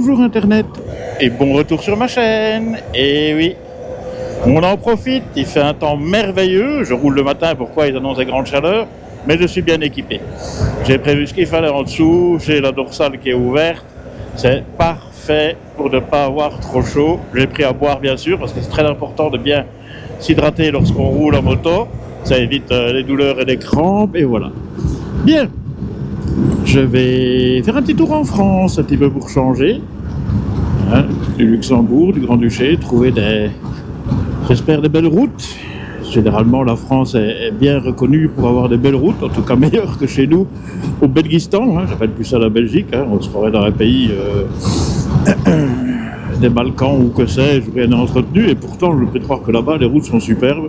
bonjour Internet et bon retour sur ma chaîne. Et oui, on en profite, il fait un temps merveilleux. Je roule le matin, pourquoi ils annoncent des grandes chaleurs, mais je suis bien équipé. J'ai prévu ce qu'il fallait en dessous, j'ai la dorsale qui est ouverte, c'est parfait pour ne pas avoir trop chaud. J'ai pris à boire bien sûr, parce que c'est très important de bien s'hydrater lorsqu'on roule en moto. Ça évite les douleurs et les crampes, et voilà. Bien, je vais faire un petit tour en France, un petit peu pour changer. Hein, du Luxembourg, du Grand-Duché, trouver j'espère des belles routes. Généralement, la France est bien reconnue pour avoir des belles routes, en tout cas meilleures que chez nous, au Belgistan. Hein, j'appelle plus ça la Belgique, hein, on se croirait dans un pays des Balkans ou que sais-je, rien n'est entretenu, et pourtant je peux croire que là-bas les routes sont superbes.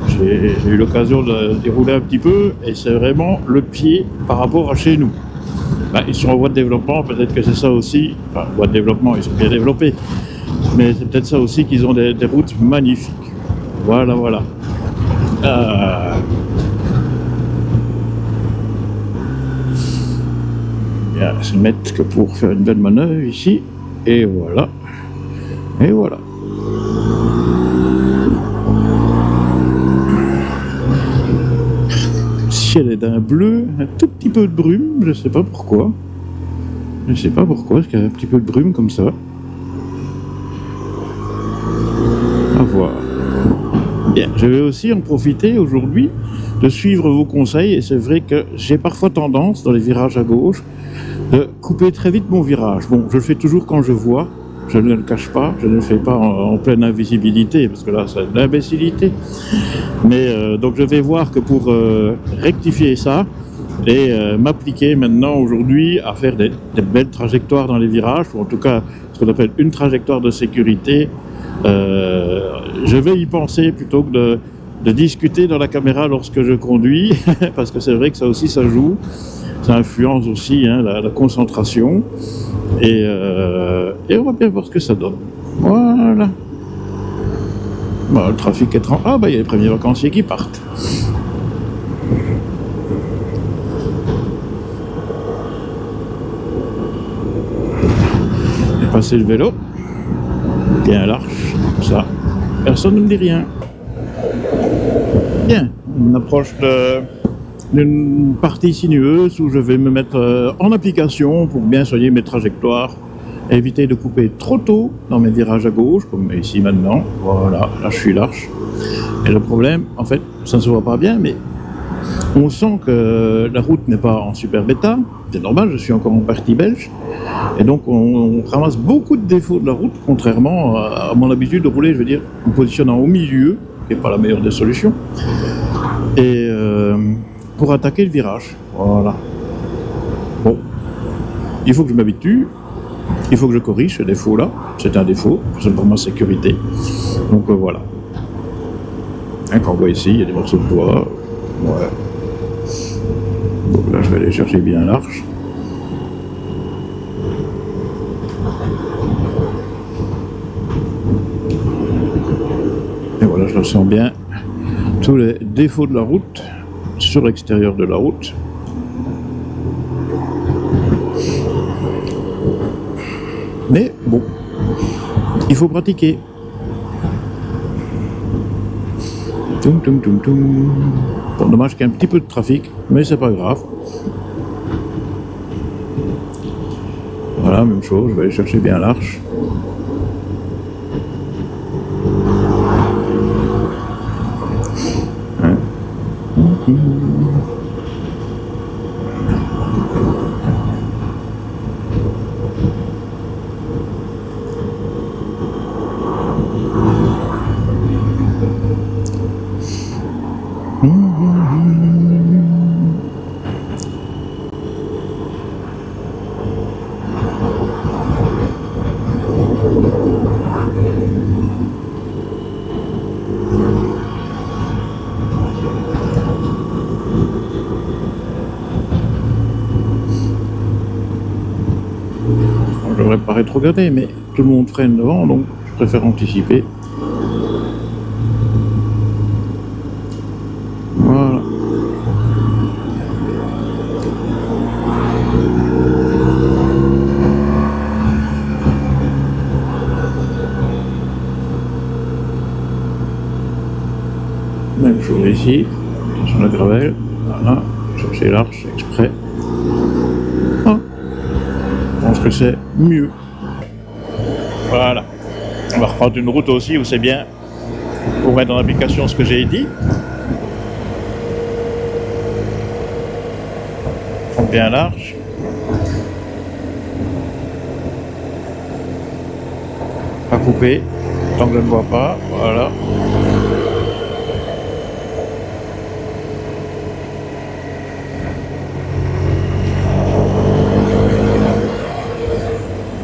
J'ai eu l'occasion d'y rouler un petit peu, et c'est vraiment le pied par rapport à chez nous. Ben, ils sont en voie de développement, peut-être que c'est ça aussi, enfin, voie de développement, ils sont bien développés, mais c'est peut-être ça aussi qu'ils ont des routes magnifiques. Voilà, voilà. Bien, se mettre que pour faire une belle manœuvre ici, et voilà. Et voilà. Le ciel est d'un bleu, un tout petit peu de brume, je sais pas pourquoi. Je sais pas pourquoi, parce qu'il y a un petit peu de brume comme ça. À voir. Bien, je vais aussi en profiter aujourd'hui de suivre vos conseils, et c'est vrai que j'ai parfois tendance, dans les virages à gauche, de couper très vite mon virage. Bon, je le fais toujours quand je vois. Je ne le cache pas, je ne le fais pas en pleine invisibilité, parce que là, c'est de l'imbécilité. Mais donc je vais voir que pour rectifier ça, et m'appliquer maintenant, aujourd'hui, à faire des belles trajectoires dans les virages, ou en tout cas, ce qu'on appelle une trajectoire de sécurité. Je vais y penser plutôt que de discuter dans la caméra lorsque je conduis, parce que c'est vrai que ça aussi, ça joue. Ça influence aussi hein, la concentration. Et on va bien voir ce que ça donne. Voilà. Bon, le trafic est tranquille. Ah, bah, il y a les premiers vacanciers qui partent. J'ai passé le vélo. Bien large. Comme ça. Personne ne me dit rien. Bien. On approche d'une partie sinueuse où je vais me mettre en application pour bien soigner mes trajectoires, éviter de couper trop tôt dans mes virages à gauche, comme ici maintenant. Voilà, là je suis large. Et le problème, en fait, ça ne se voit pas bien, mais on sent que la route n'est pas en super état. C'est normal, je suis encore en partie belge. Et donc on ramasse beaucoup de défauts de la route, contrairement à mon habitude de rouler, je veux dire, en positionnant au milieu, qui n'est pas la meilleure des solutions. Et pour attaquer le virage, voilà. Bon, il faut que je m'habitue, il faut que je corrige ce défaut-là, c'est un défaut, c'est pour ma sécurité, donc voilà. Hein, quand on voit ici, il y a des morceaux de bois, ouais. Donc là, je vais aller chercher bien large. Et voilà, je ressens bien tous les défauts de la route, sur l'extérieur de la route. Mais bon, il faut pratiquer. Toum, toum, toum, toum. Bon, dommage qu'il y ait un petit peu de trafic, mais c'est pas grave. Voilà, même chose, je vais aller chercher bien large. Je devrais pas rétrograder, mais tout le monde freine devant, donc je préfère anticiper. Voilà. ici, sur la gravelle, voilà, chercher l'arche exprès. Ah, je pense que c'est mieux. Voilà, on va reprendre une route aussi où c'est bien pour mettre en application ce que j'ai dit. Prendre bien l'arche. Pas couper, tant que je ne vois pas, voilà.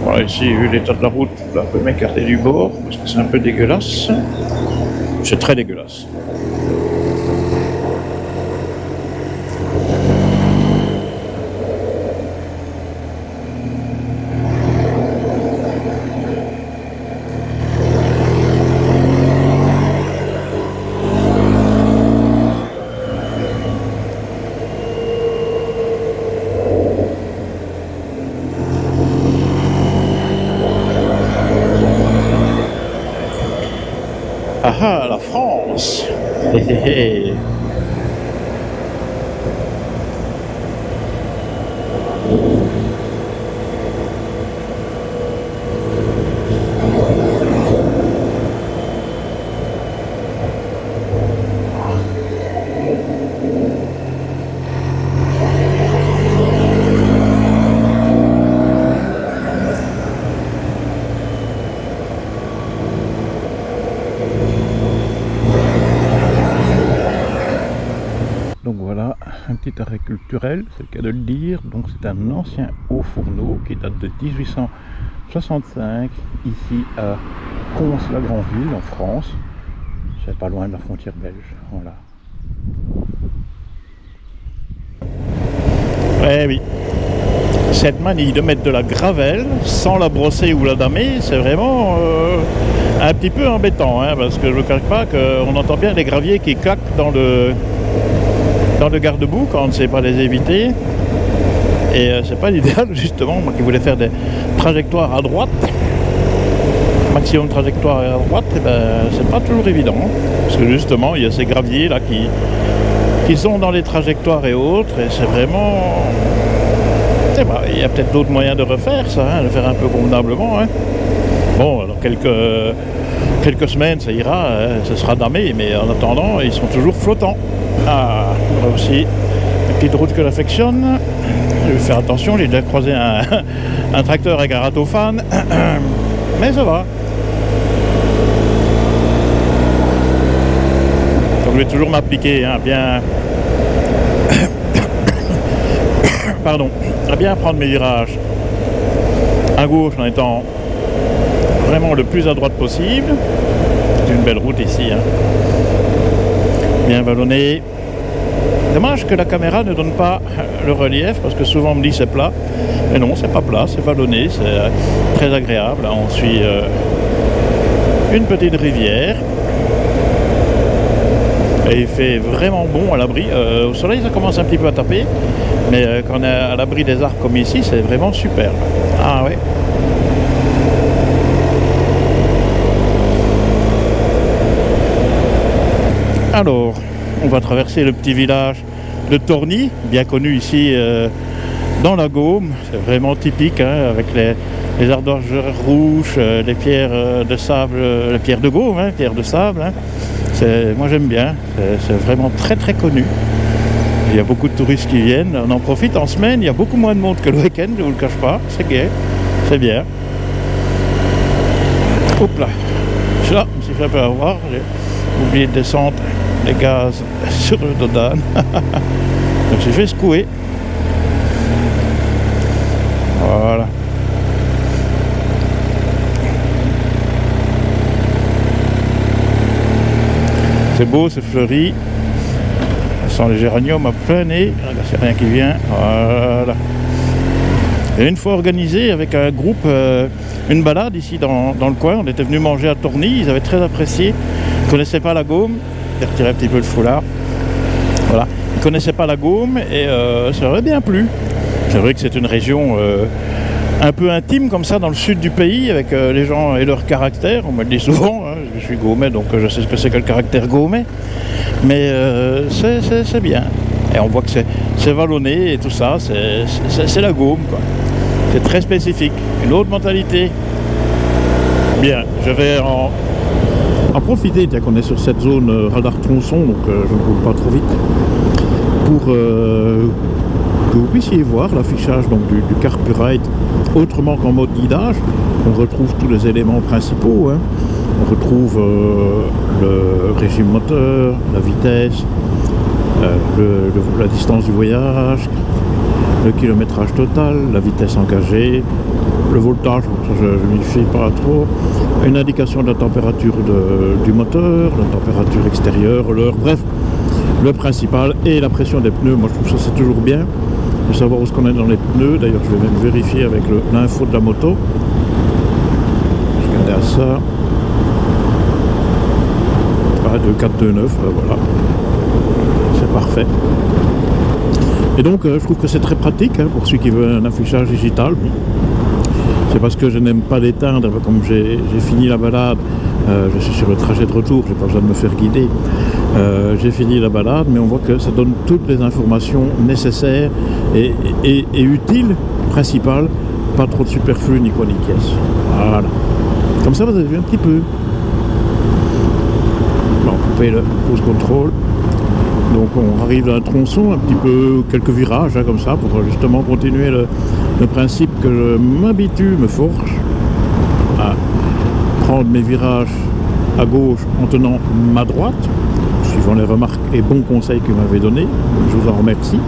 Voilà, ici, vu l'état de la route, je vais m'écarter du bord, parce que c'est un peu dégueulasse. C'est très dégueulasse. Ah ah, la France! Hé hé hé! Donc voilà, un petit arrêt culturel, c'est le cas de le dire. Donc c'est un ancien haut fourneau qui date de 1865, ici à Cons-la-Grandville en France. C'est pas loin de la frontière belge, voilà. Eh oui, cette manie de mettre de la gravelle sans la brosser ou la damer, c'est vraiment un petit peu embêtant, hein, parce que je ne cache pas qu'on entend bien les graviers qui claquent dans le garde-boue quand on ne sait pas les éviter. Et c'est pas l'idéal, justement, moi qui voulais faire des trajectoires à droite, maximum de trajectoires à droite, et ben, c'est pas toujours évident, parce que justement il y a ces graviers là qui sont dans les trajectoires et autres, et c'est vraiment... Eh ben, il y a peut-être d'autres moyens de refaire ça, hein, de faire un peu convenablement, hein. Bon, alors quelques semaines ça ira, hein, ce sera damé, mais en attendant ils sont toujours flottants. Ah, là aussi, une petite route que j'affectionne. Je vais faire attention, j'ai déjà croisé un tracteur avec un ratophane, mais ça va. Donc je vais toujours m'appliquer, hein, bien... Pardon, à bien prendre mes virages à gauche en étant vraiment le plus à droite possible. C'est une belle route ici, hein. Bien vallonné. Dommage que la caméra ne donne pas le relief, parce que souvent on me dit c'est plat, mais non, c'est pas plat, c'est vallonné, c'est très agréable. On suit une petite rivière et il fait vraiment bon à l'abri. Au soleil ça commence un petit peu à taper, mais quand on est à l'abri des arbres comme ici, c'est vraiment super. Ah ouais. Alors, on va traverser le petit village de Torny, bien connu ici dans la Gaume. C'est vraiment typique, hein, avec les ardoises rouges, les pierres de sable, les pierres de Gaume, hein, pierres de sable. Hein. Moi j'aime bien, c'est vraiment très très connu. Il y a beaucoup de touristes qui viennent, on en profite en semaine, il y a beaucoup moins de monde que le week-end, je ne vous le cache pas, c'est gai, c'est bien. Hop là, ça, je me suis fait un peu avoir, j'ai oublié de descendre les gaz sur le Dodane. Donc j'ai fait secouer. Voilà. C'est beau, c'est fleuri. Ça sent les géraniums à plein nez. C'est rien qui vient. Voilà. Et une fois organisé avec un groupe, une balade ici dans le coin. On était venu manger à Torny. Ils avaient très apprécié. Ils ne connaissaient pas la Gaume. J'ai retiré un petit peu le foulard. Voilà. Ils ne connaissaient pas la Gaume et ça leur a bien plu. C'est vrai que c'est une région un peu intime comme ça dans le sud du pays avec les gens et leur caractère. On me le dit souvent. Hein. je suis Gaumet, donc je sais ce que c'est que le caractère Gaumet. Mais c'est bien. Et on voit que c'est vallonné et tout ça, c'est la Gaume, quoi. C'est très spécifique, une autre mentalité. Bien, je vais en profiter, tiens qu'on est sur cette zone radar tronçon, donc je ne roule pas trop vite, pour que vous puissiez voir l'affichage donc du Carburite autrement qu'en mode guidage. On retrouve tous les éléments principaux, hein. On retrouve le régime moteur, la vitesse, la distance du voyage, le kilométrage total, la vitesse engagée, le voltage, je ne m'y fie pas trop, une indication de la température du moteur, la température extérieure, l'heure, bref, le principal, et la pression des pneus. Moi je trouve ça c'est toujours bien de savoir où est-ce qu'on est dans les pneus. D'ailleurs je vais même vérifier avec l'info de la moto. Je regardais à ça. Ah, 2429, voilà. C'est parfait. Et donc je trouve que c'est très pratique, hein, pour celui qui veut un affichage digital. C'est parce que je n'aime pas l'éteindre, comme j'ai fini la balade, je suis sur le trajet de retour, j'ai pas besoin de me faire guider. J'ai fini la balade, mais on voit que ça donne toutes les informations nécessaires et utiles, principales, pas trop de superflu ni quoi ni caisse. Voilà. Comme ça vous avez vu un petit peu. Bon, couper le cruise control. Donc on arrive à un tronçon, un petit peu, quelques virages, hein, comme ça, pour justement continuer le principe que je m'habitue, me forge à prendre mes virages à gauche en tenant ma droite, suivant les remarques et bons conseils que vous m'avez donnés. Je vous en remercie.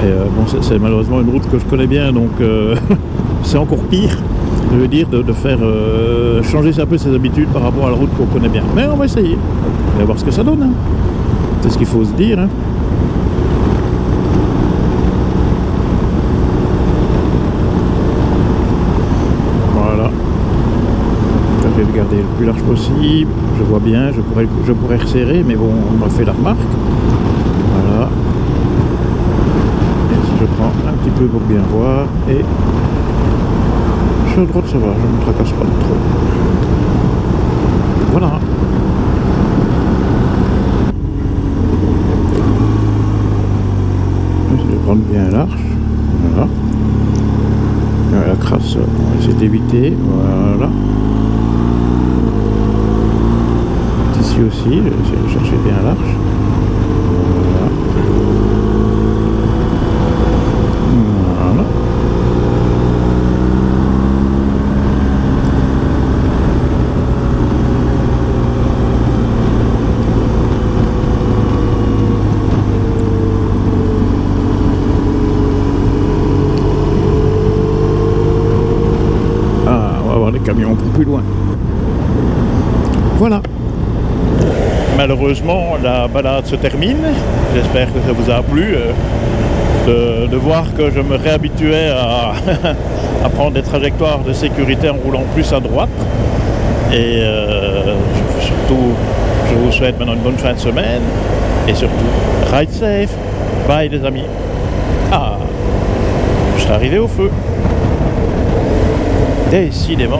Et bon, c'est malheureusement une route que je connais bien, donc c'est encore pire, je veux dire, de faire changer un peu ses habitudes par rapport à la route qu'on connaît bien. Mais on va essayer, on va voir ce que ça donne, hein. C'est ce qu'il faut se dire, hein. Voilà. J'essaie de garder le plus large possible. Je vois bien, je pourrais resserrer, mais bon, on m'a fait la remarque. Voilà. Et si je prends un petit peu pour bien voir, et je suis à droite, ça va, je ne me tracasse pas trop. Voilà. Prendre bien l'arche, voilà. La crasse, on va essayer d'éviter, voilà. Ici aussi, je vais essayer de chercher bien l'arche. Voilà. Voilà. Les camions pour plus loin. Voilà. Malheureusement, la balade se termine. J'espère que ça vous a plu de voir que je me réhabituais à prendre des trajectoires de sécurité en roulant plus à droite. Et surtout, je vous souhaite maintenant une bonne fin de semaine. Et surtout, ride safe. Bye les amis. Ah, je suis arrivé au feu. Décidément.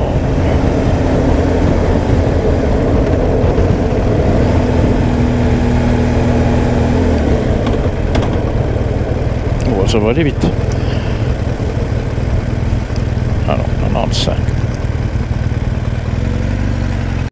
Oh, ça va aller vite. Alors, 95.